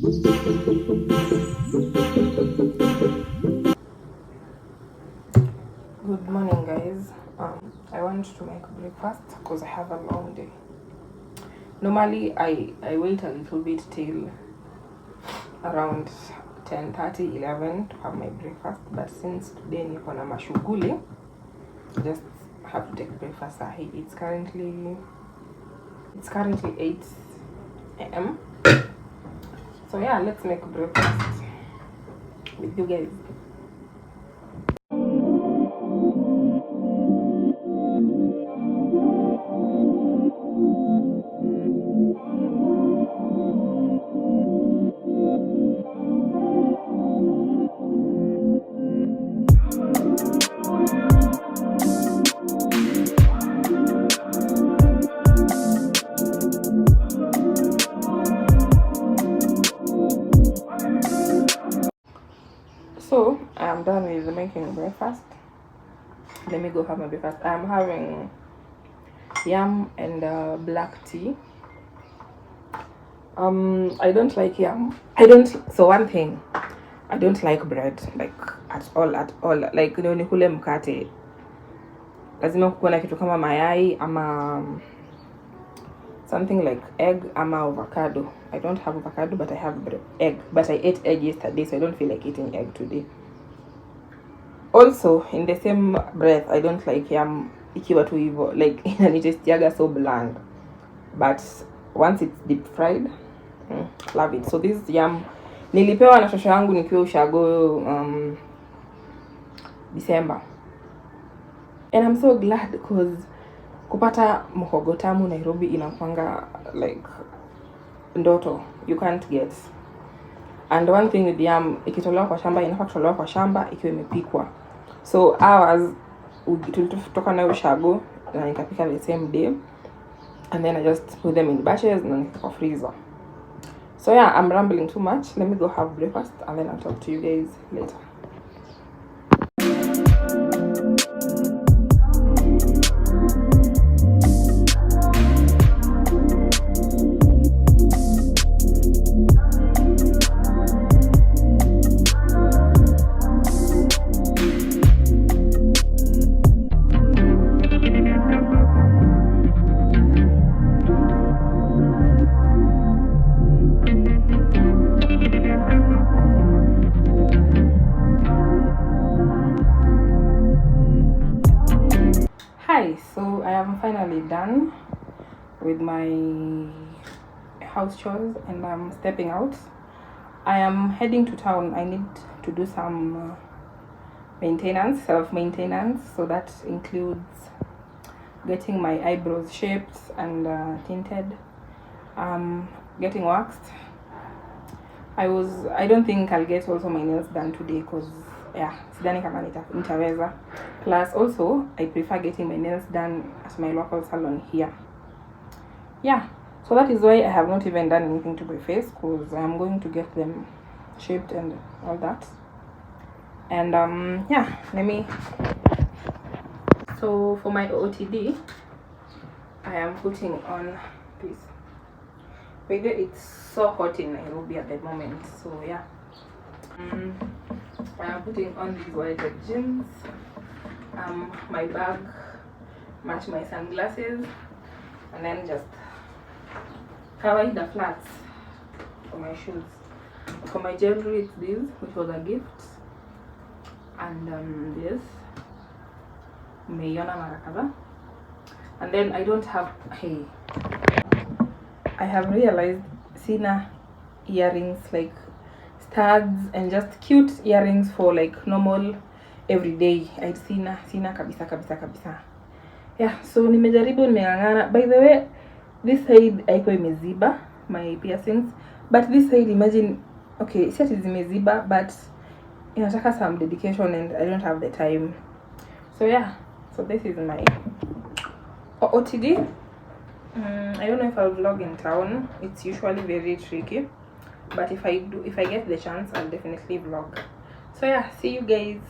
Good morning, guys. I want to make breakfast because I have a long day. Normally I wait a little bit till around 10:30, 11 to have my breakfast, but since today niko na mashughuli, just have to take breakfast. It's currently 8 a.m. So yeah, let's make breakfast with you guys. So I am done with making breakfast. Let me go have my breakfast. I'm having yam and black tea. I don't like yam. So one thing, I don't like bread, like at all. Like nikule mkate, lazima kuwe na kitu kama mayai ama something like egg ama avocado. I don't have avocado, but I have egg. But I ate egg yesterday, so I don't feel like eating egg today. Also, in the same breath, I don't like yam ikiwa tu hivyo, like inanitestiaga so bland. But once it's deep fried, love it. So this yam nilipewa na shosho yangu nikiwa ushago December. And I'm so glad because kupata mhogo tamu Nairobi inakwanga like ndoto you can't get. And one thing with yam, ikitolewa kwa shamba inafaa kutolewa kwa shamba ikiwa imepikwa. So ours tulitoka nayo ushago na nikapika the same day, and then I just put them in batches and nikaweka freezer. So yeah, I'm rambling too much. Let me go have breakfast and then I'll talk to you guys later. Hi, so I am finally done with my house chores and I'm stepping out. I am heading to town. I need to do some maintenance, self-maintenance. So that includes getting my eyebrows shaped and tinted, getting waxed. I don't think I'll get also my nails done today because yeah, sidhani kama nitaweza. Plus also I prefer getting my nails done at my local salon here. Yeah, so that is why I have not even done anything to my face, because I'm going to get them shaped and all that. And yeah, so for my OOTD I am putting on this. Whether it's so hot in Nairobi at the moment, so yeah. I am putting on these white jeans. My bag match my sunglasses, and then just cover the flats for my shoes. For my jewelry, it's this, which was a gift, and this Meiona Marakaba. And then I don't have, hey, I have realized sina earrings, like studs and just cute earrings for like normal everyday. I sina kabisa. Yeah, so nimejaribu, nimengangana. By the way, this side haiko imeziba my piercings, but this side, imagine, okay, set is imeziba, but inataka some dedication and I don't have the time. So yeah, so this is my OOTD. I don't know if I'll vlog in town. It's usually very tricky, but if I get the chance, I'll definitely vlog. So yeah, see you guys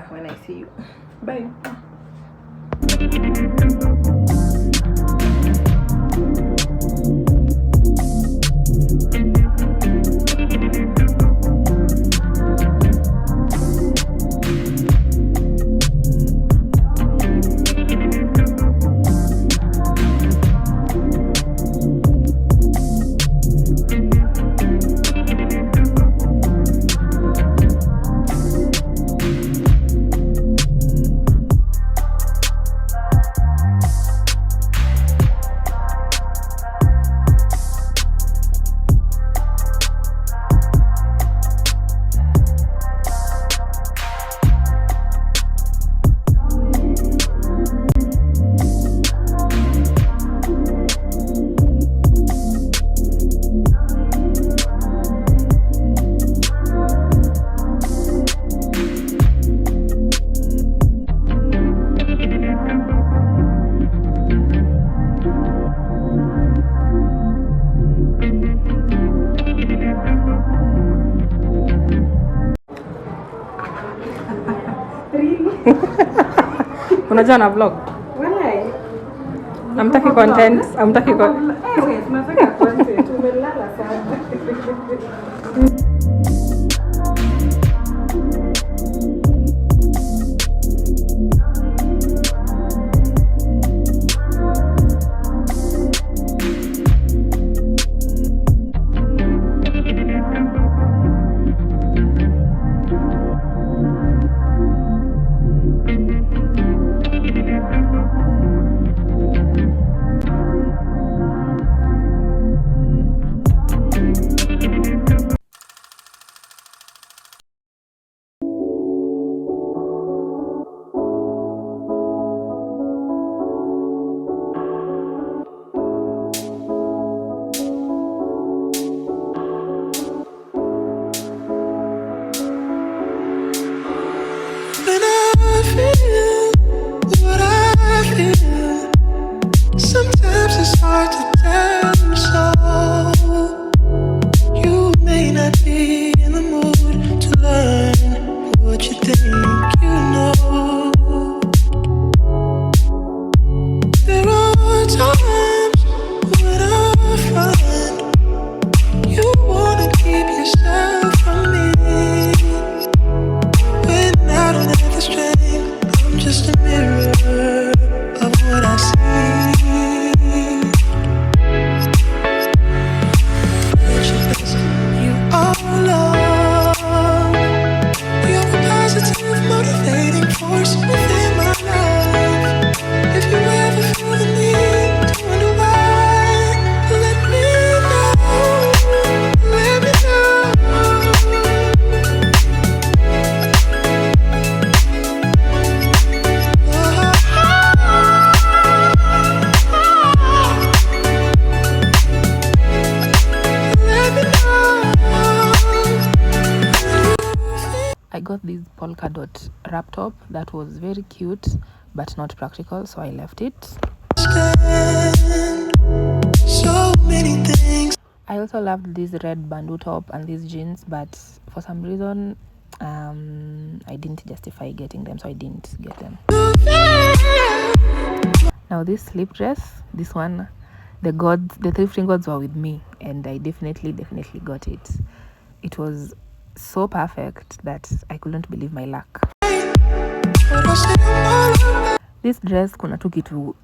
when I see you. Bye. Unajua na vlog. Hamtaki content, hamtaki content. Tunataka content. Tumelala sana. Sometimes it's hard to tell you so. You may not be in the mood to learn what you think you know. There are times when I find you wanna keep yourself from me. When I don't have the strength, I'm just a mirror of what I see. You are love. You're a positive, motivating force within my life. If you ever feel the need to wonder why, let me know. Let me I got this polka dot wrap top that was very cute but not practical, so I left it. so many things. I also loved this red bandeau top and these jeans, but for some reason I didn't justify getting them, so I didn't get them. Now this slip dress, this one, the thrifting gods were with me, and I definitely got it. It was so perfect that I couldn't believe my luck. This dress, kuna tu kitu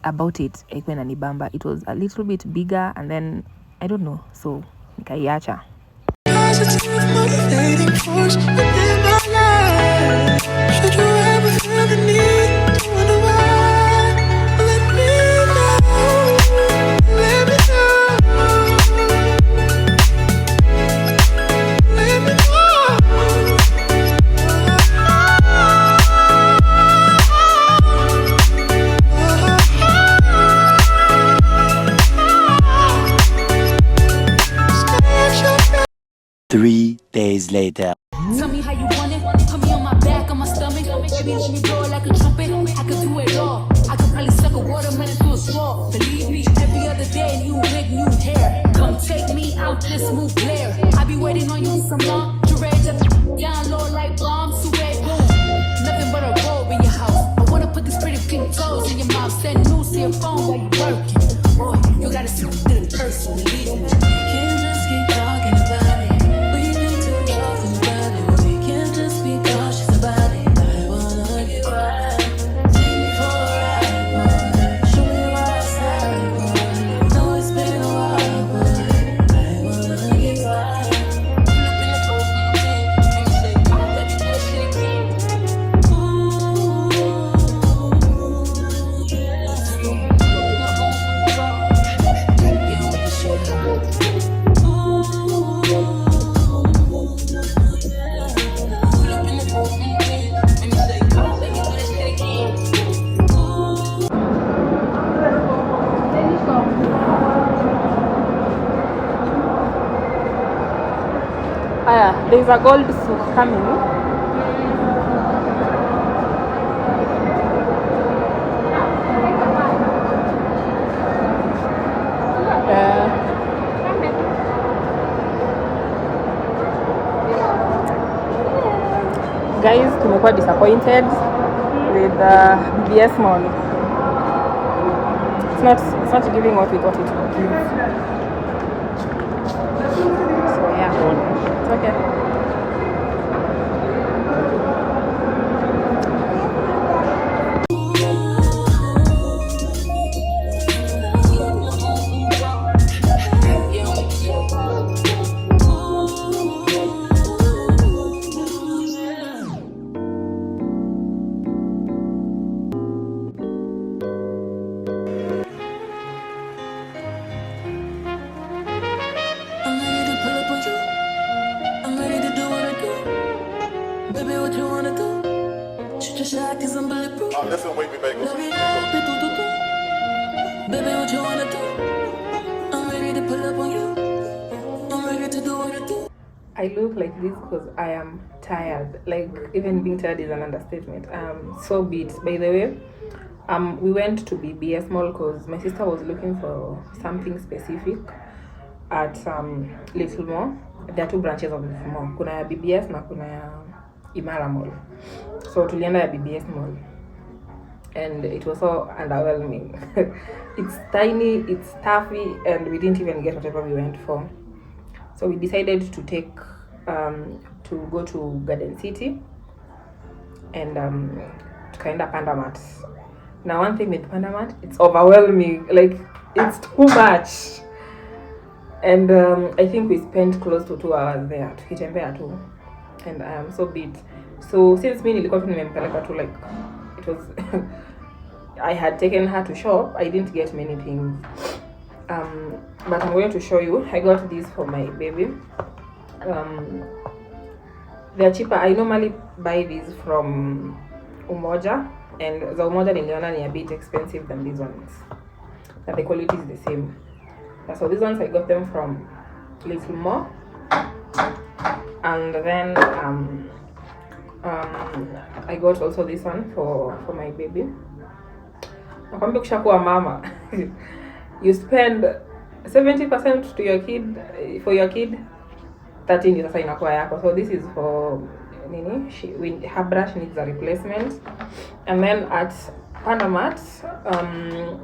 about it haikuwa inanibamba. It was a little bit bigger, and then I don't know, so nikaiacha. Positive, motivating force within my life. Should you ever feel the need to wonder why, let me know. Let me know. Let me know. 3 days later. Tell me how you want it. Put me on my back, on my stomach. Baby, let me blow it like a trumpet. I could do it all. I could probably suck a watermelon through a straw. Believe me, every other day, new wig, new hair. Come take me out this smooth glare. I be waiting on you some long. You ready to down low like bombs? So red boom. Nothing but a robe in your house. I wanna put these pretty pink toes in your mouth. Send news to your phone while you working. Boy, you gotta see the person. Believe me. Can't just keep talking about it. There's a gold suit coming. Guys, tumekuwa disappointed with BBS mall. It's not giving what we thought it would give. So yeah, it's okay. Listen, wake me back up. Baby, what you wanna do? I'm ready to pull up on you. I'm ready to do what I do. I look like this because I am tired. Like, even being tired is an understatement. I'm so beat. By the way, we went to BBS Mall because my sister was looking for something specific at Little Mall. There are two branches of Little Mall. Kuna ya BBS na kuna ya Imara Mall. So tulienda ya BBS Mall. And it was so underwhelming. It's tiny, it's stuffy, and we didn't even get whatever we went for. So we decided to take to go to Garden City and tukaenda Pandamat. Now one thing with Pandamat, it's overwhelming. Like, it's too much. And I think we spent close to 2 hours there tukitembea tu, and I am so beat. So since me nilikuwa tu nimempeleka tu, like, it was I had taken her to shop. I didn't get many things, but I'm going to show you. I got these for my baby. They're cheaper. I normally buy these from Umoja, and the Umoja niliona ni a bit expensive than these ones, but the quality is the same. So these ones I got them from Little More, and then I got also this one for my baby. Nakwambia kushakuwa mama. You spend 70% to your kid, for your kid, 13 sasa inakuwa yako. So this is for nini? Her brush needs a replacement. And then at Pandamat,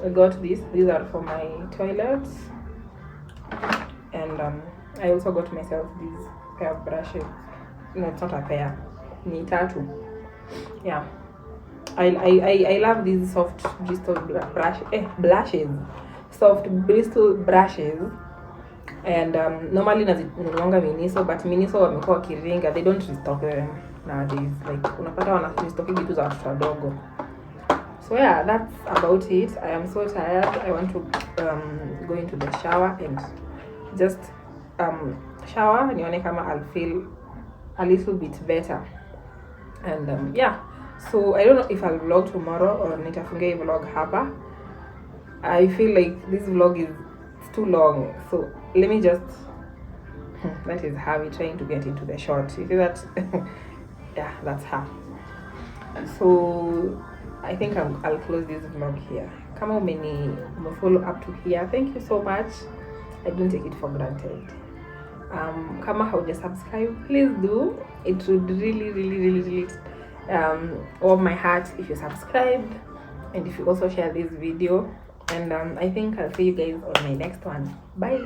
I got these. These are for my toilets. And I also got myself these pair of brushes. No, it's not a pair. Ni tatu. Yeah. I love these soft bristle blushes. Soft bristle brushes. And normally nazinunuanga Miniso, but Miniso wamekuwa wakiringa. They don't restock them nowadays. Like, unapata wana restock vitu za watoto wadogo. So yeah, that's about it. I am so tired. I want to go into the shower and just shower nione kama I'll feel a little bit better. And yeah, so I don't know if I'll vlog tomorrow or nitafungia vlog hapa. I feel like this vlog is too long, so let me just that is Harvey trying to get into the shot. You see that? Yeah, that's her. So I think I'll close this vlog here. Kama follow up to here, thank you so much. I don't take it for granted. Kama hauja subscribe, please do. It would really warm my heart if you subscribe, and if you also share this video. And I think I'll see you guys on my next one. Bye.